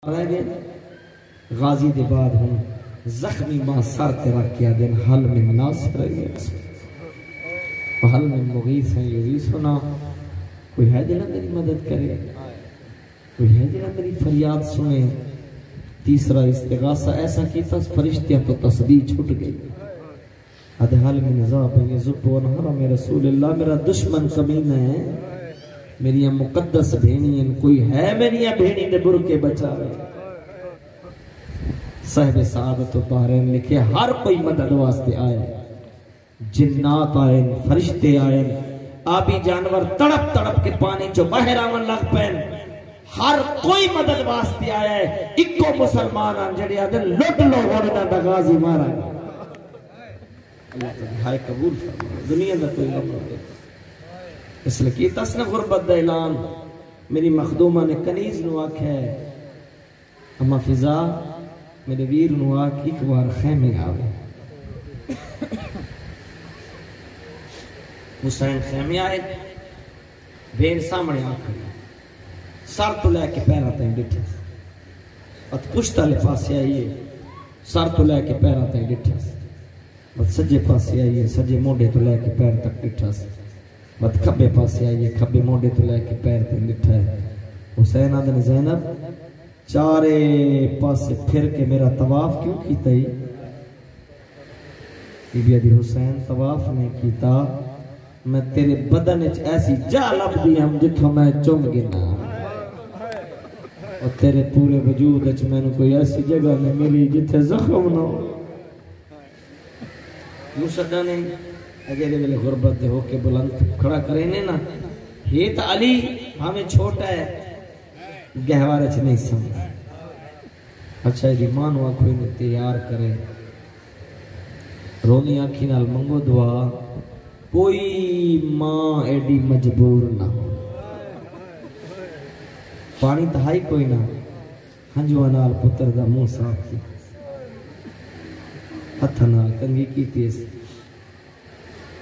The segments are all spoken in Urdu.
رہ گئے غازی دے بعد ہوں زخمی ماں سر تیرا کیا دن حل میں ناصر ہے حل میں مغیث ہیں یغیثنا کوئی ہے جنہ میری مدد کرے کوئی ہے جنہ میری فریاد سنے تیسرا استغاثہ ایسا کیتا فرشتیاں تو تسبیح چھٹ گئی ادھ حل میں نظام بنی زب و نحرم رسول اللہ میرا دشمن کمینہ ہے میری مقدس بھینی ہیں کوئی ہے میری بھینی دے برکے بچا رہے صاحب سعادت و بحرین لکھے ہر کوئی مدد واسطے آئے جنات آئے فرشتے آئے آبی جانور تڑپ تڑپ کے پانی جو باہر آمن لگ پین ہر کوئی مدد واسطے آیا ہے اکو مسلمان آنجڑی آدھے لٹ لو غورنا دا غازی مارا اللہ تعالی ہائے قبول فرما دنیا دا کوئی غم نہ دے اس لئے تسن غربت دا اعلان میری مخدومہ نے کنیز نو آکھ ہے اما فضا میرے ویر نو آکھ ایک بار خیمے آوے حسین خیمے آئے بین سامنے آکھ سر تو لے کے پیرہ تائیں ڈٹھے ات پشتہ لے پاسے آئیے سر تو لے کے پیرہ تائیں ڈٹھے ات سجے پاسے آئیے سجے موڑے تو لے کے پیر تک ڈٹھے بد کھبے پاسے آئیے کھبے موڑے تو لے کے پیر تے لٹھا ہے حسین آدھن زینب چارے پاسے پھر کے میرا طواف کیوں کیتا ہی بی بی عدی حسین طواف نے کیتا میں تیرے بدن ایسی جا لب دی ہم جتھوں میں چم گنا اور تیرے پورے وجود اچ میں نے کوئی ایسی جگہ میں ملی جتھے زخم نہ ہو مصدہ نے اگر یہ غربت دے ہو کے بلند کھڑا کرینے نا یہ تا علی ہمیں چھوٹا ہے گہوار اچھ نہیں سمجھ اچھا یہ مان ہوا کوئی نے تیار کرے رونی آنکھی نال منگو دعا کوئی ماں ایڈی مجبور نہ پانی تہائی کوئی نہ ہنجوہ نال پتر دا منہ صاف کی ہتھا نال کنگی کی تیس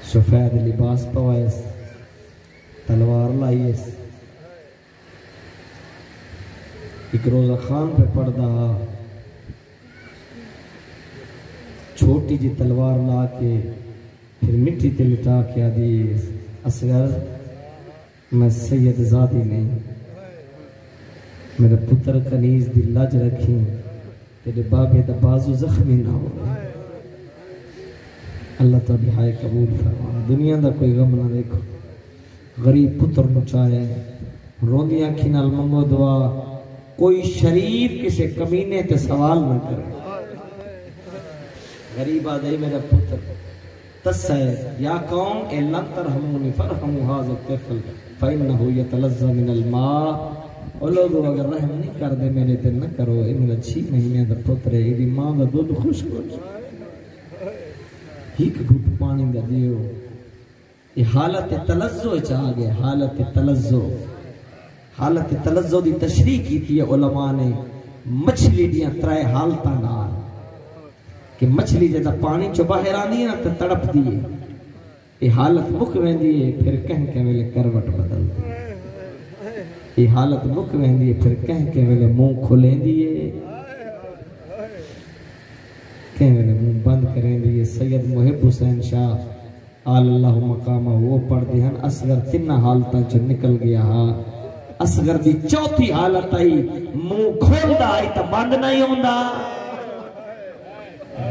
سفید لباس پوائس تلوار لائیس ایک روزہ خان پہ پڑھدا چھوٹی جی تلوار لا کے پھر مٹی تے لٹا کے آدیس اصغر میں سید زادی نہیں میرے پتر کنیز دی لج رکھی تیرے بابے دا بازو زخمی نہ ہو اللہ تعالی ہائے قبول فرما دنیا دا کوئی غم نہ دیکھو غریب پتر مچائے روندی آنکھی نال منگو دعا کوئی شریف کسے کمینے تے سوال نہ کرے غریب آدھائی میرا پتر تس ہے یا قوم اے لن ترحمونی فرحمو حاضر طفل فإنہو یتلزہ من الماء اور لوگوں اگر رحم نہیں کر دے میرے تے نہ کرو اے میرا 6 مہینے دا پتر ہے ایدی ماں دا دودھ خوش ہیک گھٹ پانی دا دیو یہ حالت تلزو چاہ گئے حالت تلزو دی تشریح کی تھی علماء نے مچھلی دیاں ترائے حالتہ نار کہ مچھلی جیدہ پانی چو باہر آنی ہے نا تو تڑپ دیئے یہ حالت مکوین دیئے پھر کہن کے ویلے کروٹ بدل دیئے یہ حالت مکوین دیئے پھر کہن کے ویلے منہ کھلیں دیئے کہنے نے منہ بند کریں دیئے سید محب حسین شاہ آل اللہ مقامہ وہ پڑھ دیہن اصغر تنہ حالتاں جو نکل گیا ہاں اصغر دی چوتھی حالت آئی منہ کھول دا آئی تا بند نہیں ہوندہ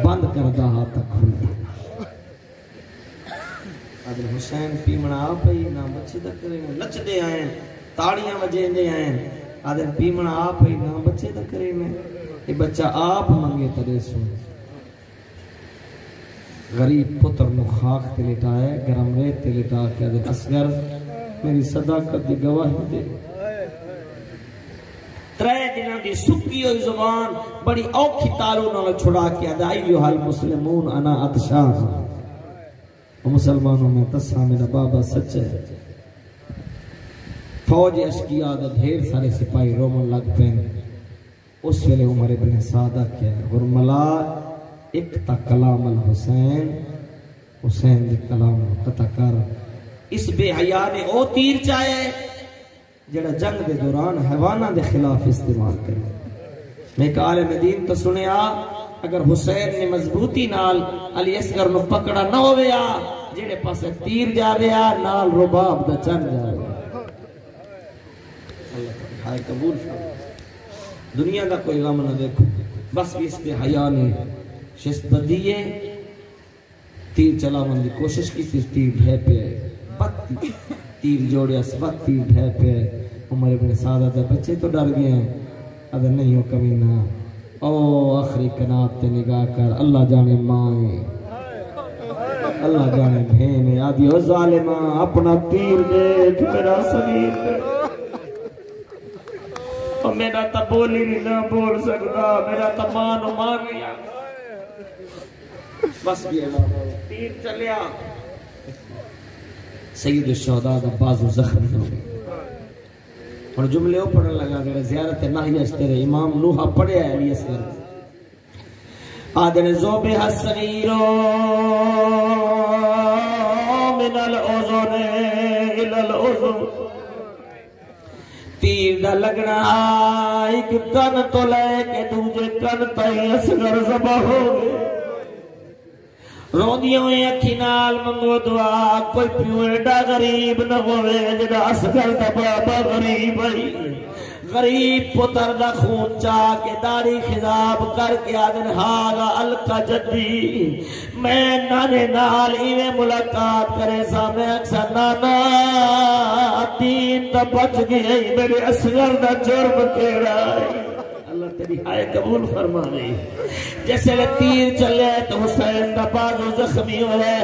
بند کردہ ہاں تا کھول دا عادل حسین پیمنا آپ ہی نا بچے دا کریں لچ دے آئیں تاڑیاں وجہ دے آئیں عادل پیمنا آپ ہی نا بچے دا کریں یہ بچہ آپ منگے ترے سن غریب پتر نو خاک تے لٹائے گرم ریت تے لٹا کے دے اصغر میری صداقت دی گواہی دے ترے دنوں دی سکی ہوئی زبان بڑی اوکھی تالو نہ چھڑا کے دے ایھا المسلمون انا عطشان مسلمانوں میں تسا میرا بابا سچ ہے فوج اشکیا دا ڈھیر سارے سپاہی رومن لگ پین اس ویلے عمر ابن سعدہ کیا غرملا ایک تا کلام الحسین حسین دے کلام قطع کر اس بے حیاء نے او تیر چاہے جڑا جنگ دے دوران حیوانہ دے خلاف استعمال کرے میں ایک عالم دین تو سنیا اگر حسین نے مضبوطی نال علی اصغر نو پکڑا نہ ہویا جڑے پاسے تیر جاویا نال رباب دا چن جاویا اللہ ہائے قبول فرما دنیا دا کوئی غم نہ دیکھو بس بھی اس پہ حیا نے شست بدیے تیر چلاون دی کوشش کی تیر ڈھے پہ بت تیر جوڑے اسبت تیر ڈھے پہ عمر ابن سعادت بچے تو ڈر گئے ہیں اگر نہیں ہو کبھی نہ او آخری کنات تے نگاہ کر اللہ جانے مائیں اللہ جانے بھینے آدھی او ظالمہ اپنا تیر دیکھ میرا صغیر دیکھ اور میرا تا بولی نہیں نہ بول سکتا میرا تا مانو مان گیا بس بھی تیر چلیا سید الشہداء دا بازو زخمی ہو گئی اور جملے ہو پڑھنے لگا کہ زیارت ناہی اشترے امام نوحہ پڑھے ہے علی اصغر آدن زوبہ الصغیرو من العذر الى العذر تیر دا لگنا ایک کن تو لے کے دوجے کن تے اصغر ذبح ہو گئے روندیوں اکھی نال منگو دعا کوئی پیو ایڈا غریب نہ ہوئے جدا اصغر دا بابا غریب ہے غریب پتر دا خون چاہ کے داڑھی خضاب کر کے آدن حالا الکا جدی میں نانے نال ایویں ملاقات کرے سا میں اکثر نانا دین دا بچ گئی میرے اصغر دا جرم کیڑا ہے اللہ تیری ہائے قبول فرما رہی جیسے تیر چلے تو حسین دا بازو زخمی ہوئے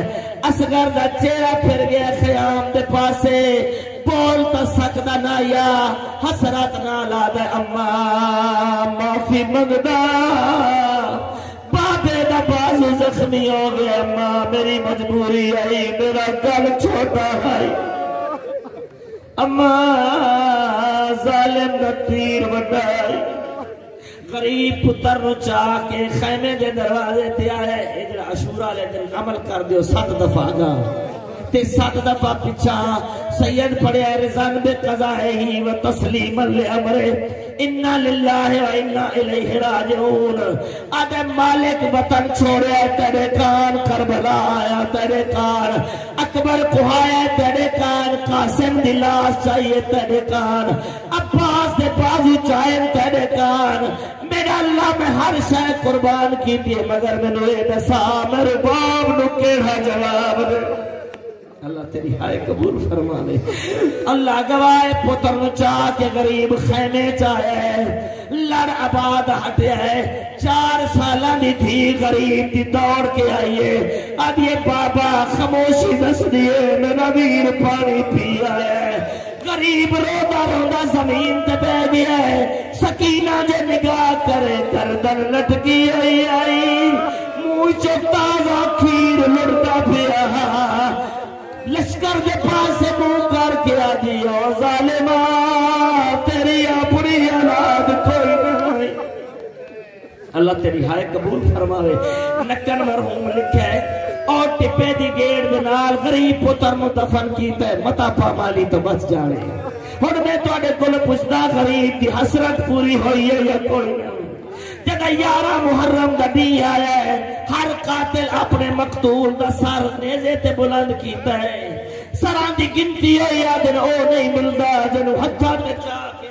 اصغر دا چہرہ پھر گیا خیام دے پاسے بولتا سکتا نہ یا حسرت نہ لا دے اما معافی منگدا بابے دا بازو زخمی ہو گیا اما میری مجبوری آئی میرا گل چھوٹا ہے اما ظالم دا تیر بڑھائی غریب پتر نو چاہ کے خیمے دے دروازے تے آئے اجڑا عاشورہ لے دن عمل کر دیو 7 دفعہ گا تے 7 دفعہ پچھا سید پڑھے رضان بے قضائہی و تسلیما لعمرے انا للہ و انا الیہ راجعون آدھے مالک وطن چھوڑے تیرے کان کربلا آیا تیرے کان اکبر کوہائے تیرے کان قاسم دلاس چاہیے تیرے کان عباس دے بازو چاہیے تیرے کان میرا اللہ میں ہر شے قربان کی دیئے مگر میں نوے دسا میرے باب نو کیڑا جواب دے اللہ تیری ہائے قبول فرما دے اللہ گواہ پتر نو چاہ کے غریب خیمے چاہے لڑ آباد ہٹے ہے 4 سالہ دی تھی غریب دی دوڑ کے آئیے اب یہ بابا خاموشی دس دیئے میرا ویر پانی پیا ہے غریب رودا رودا زمین تے بے دیا ہے سکینہ جے نگاہ کرے گردن لٹکی آئی منہ چو تازہ کھیر لڑتا پیا لشکر کے پاس سے منہ کر کے آجیو ظالمہ تیری اپنی اولاد کوئی نہیں اللہ تیری ہائے قبول فرماوے نکن مرحوم لکھے اور ٹپے دی گیڑ بنال غریب پتر متفن کیتا ہے متا پامالی تو بچ جانے اور میں تو آڑے کل پوچھتا غریب دی حسرت پوری ہوئی ہے یا کوئی نہیں جگہ 11 محرم دا دی آیا ہے ہر قاتل اپنے مقتول دا سر نیزے تے بلند کیتا ہے سران دی گنتی ہوئی آدن او نہیں ملدا جنو ہتھا تے چاہ کے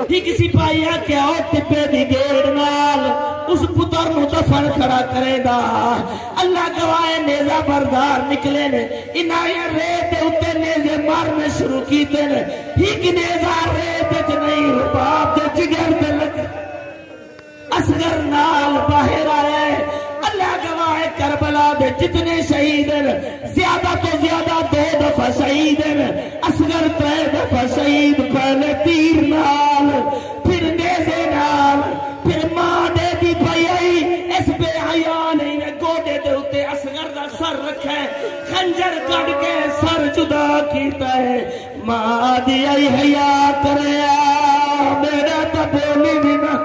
ہی کسی پائیا کہ او ٹپے دی گیڑ نال اس پتر نو دفن کھڑا کرے دا اللہ گواہ نیزہ بردار نکلے نے انہاں ریت اتے نیزے مارنے شروع کیتے نے ہی کی نیزہ ریت نہیں رباب دے جگر دے لگے اصغر نال باہر آئے اللہ گواہ کربلا دے جتنے شہید ہیں زیادہ تو زیادہ 2 دفعہ شہید ہیں اصغر 3 دفعہ شہید پہلے تیر نال پھر نیزے نال پھر ماں دے دی پئی اس بے حیا نہیں نے گوڑے دے اتے اصغر دا سر رکھے خنجر کٹ کے سر جدا کیتا ہے ماں دی آئی حیا کرے میرا تا بولی بھی نہ